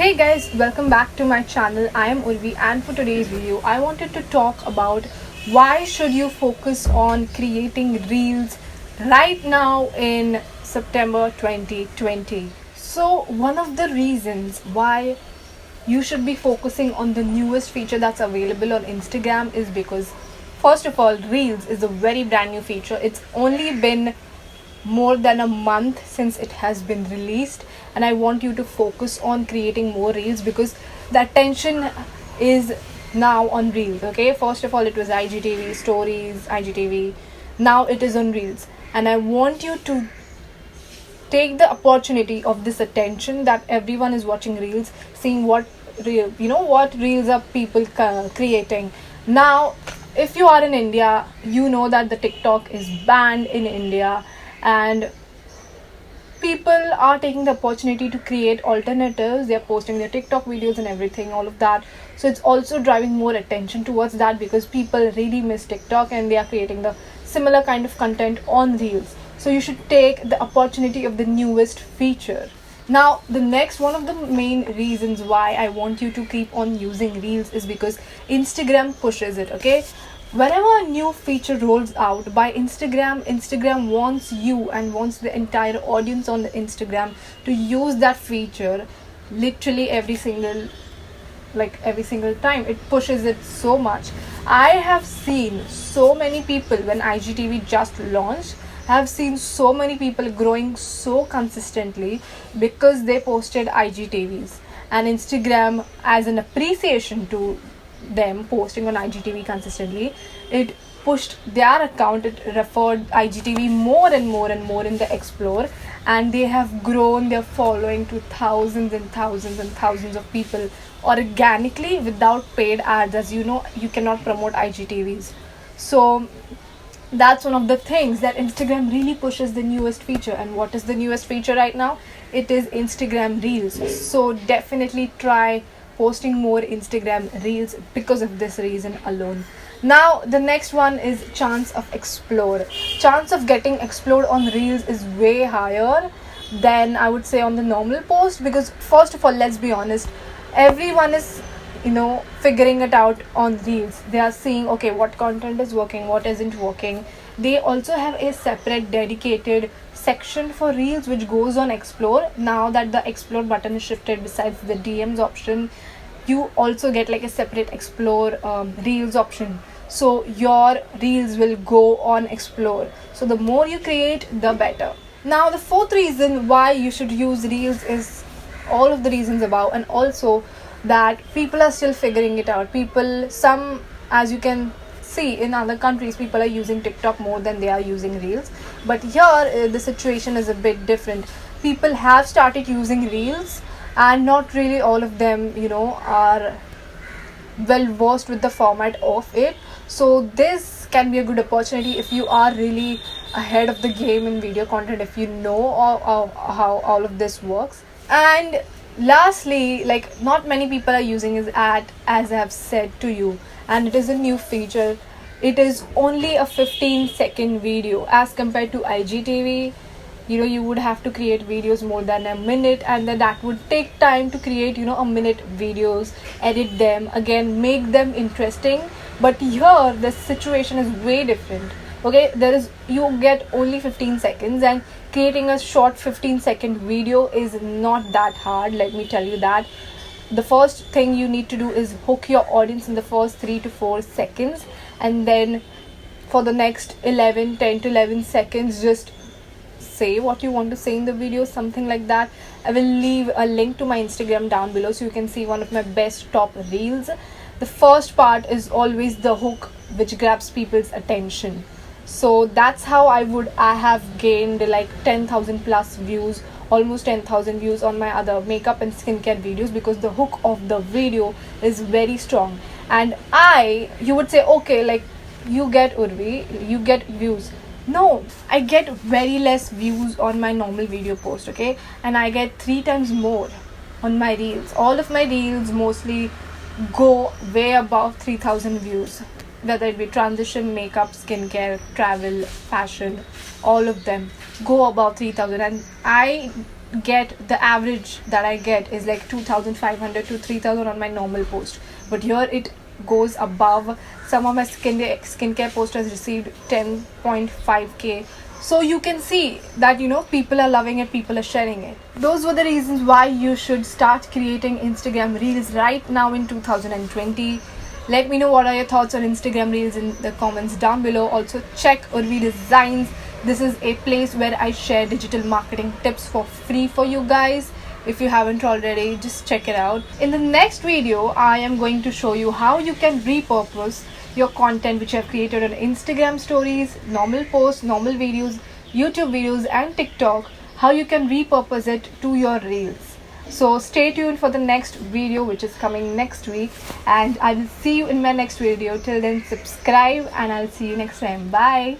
Hey guys, welcome back to my channel. I am Urvi and for today's video I wanted to talk about why should you focus on creating reels right now in September 2020. So one of the reasons why you should be focusing on the newest feature that's available on Instagram is because first of all, Reels is a very brand new feature. It's only been more than a month since it has been released, and I want you to focus on creating more reels because the attention is now on reels. Okay, first of all it was IGTV stories, IGTV, now it is on reels, and I want you to take the opportunity of this attention that everyone is watching reels, seeing what what reels are people creating now. If you are in India, you know that the TikTok is banned in India, and people are taking the opportunity to create alternatives. They are posting their TikTok videos and everything, all of that. So it's also driving more attention towards that because people really miss TikTok and they are creating the similar kind of content on reels. So you should take the opportunity of the newest feature. Now the next one of the main reasons why I want you to keep on using reels is because Instagram pushes it. Okay, whenever a new feature rolls out by Instagram wants you and wants the entire audience on the Instagram to use that feature literally every single time. It pushes it so much. I have seen so many people when IGTV just launched. I have seen so many people growing so consistently because they posted IGTVs, and Instagram, as an appreciation to them posting on IGTV consistently, it pushed their account. It referred IGTV more and more and more in the Explore, and they have grown their following to thousands and thousands and thousands of people organically without paid ads. As you know, you cannot promote IGTVs. So that's one of the things that Instagram really pushes, the newest feature. And what is the newest feature right now? It is Instagram Reels. So definitely try posting more Instagram Reels because of this reason alone. Now the next one is chance of explore. Chance of getting explored on Reels is way higher than I would say on the normal post, because first of all, let's be honest, everyone is figuring it out on reels. They are seeing, okay, what content is working, what isn't working. They also have a separate dedicated section for reels which goes on Explore. Now that the Explore button is shifted, besides the DMs option, you also get like a separate Explore reels option. So your reels will go on Explore. So the more you create, the better. Now the fourth reason why you should use reels is all of the reasons above, and also that people are still figuring it out. Some, as you can see in other countries, people are using TikTok more than they are using reels, but here the situation is a bit different. People have started using reels, and not really all of them are well versed with the format of it. So this can be a good opportunity if you are really ahead of the game in video content, if you know how all of this works. And lastly, like, not many people are using is ad, as I have said to you, and it is a new feature. It is only a 15-second video as compared to IGTV. You would have to create videos more than a minute, and then that would take time to create a minute videos, edit them again, make them interesting. But here the situation is way different. Okay, you get only 15 seconds, and creating a short 15-second video is not that hard, let me tell you that. The first thing you need to do is hook your audience in the first 3 to 4 seconds, and then for the next 10 to 11 seconds, just say what you want to say in the video, something like that. I will leave a link to my Instagram down below so you can see one of my best top reels. The first part is always the hook which grabs people's attention. So that's how I have gained like 10,000 plus views, almost 10,000 views on my other makeup and skincare videos, because the hook of the video is very strong. And you would say, okay, like, you get Urvi, you get views. No, I get very less views on my normal video post, okay, and I get 3 times more on my reels. All of my reels mostly go way above 3,000 views, whether it be transition, makeup, skincare, travel, fashion, all of them go above 3,000. And I get the average that I get is like 2,500 to 3,000 on my normal post, but here it goes above. Some of my skincare post has received 10.5k. So you can see that, you know, people are loving it, people are sharing it. Those were the reasons why you should start creating Instagram reels right now in 2020. Let me know what are your thoughts on Instagram reels in the comments down below. Also check Urvi Designs. This is a place where I share digital marketing tips for free for you guys. If you haven't already, just check it out. In the next video, I am going to show you how you can repurpose your content which you have created on Instagram stories, normal posts, normal videos, YouTube videos and TikTok, how you can repurpose it to your reels. So stay tuned for the next video which is coming next week, and I will see you in my next video. Till then, subscribe and I'll see you next time. Bye.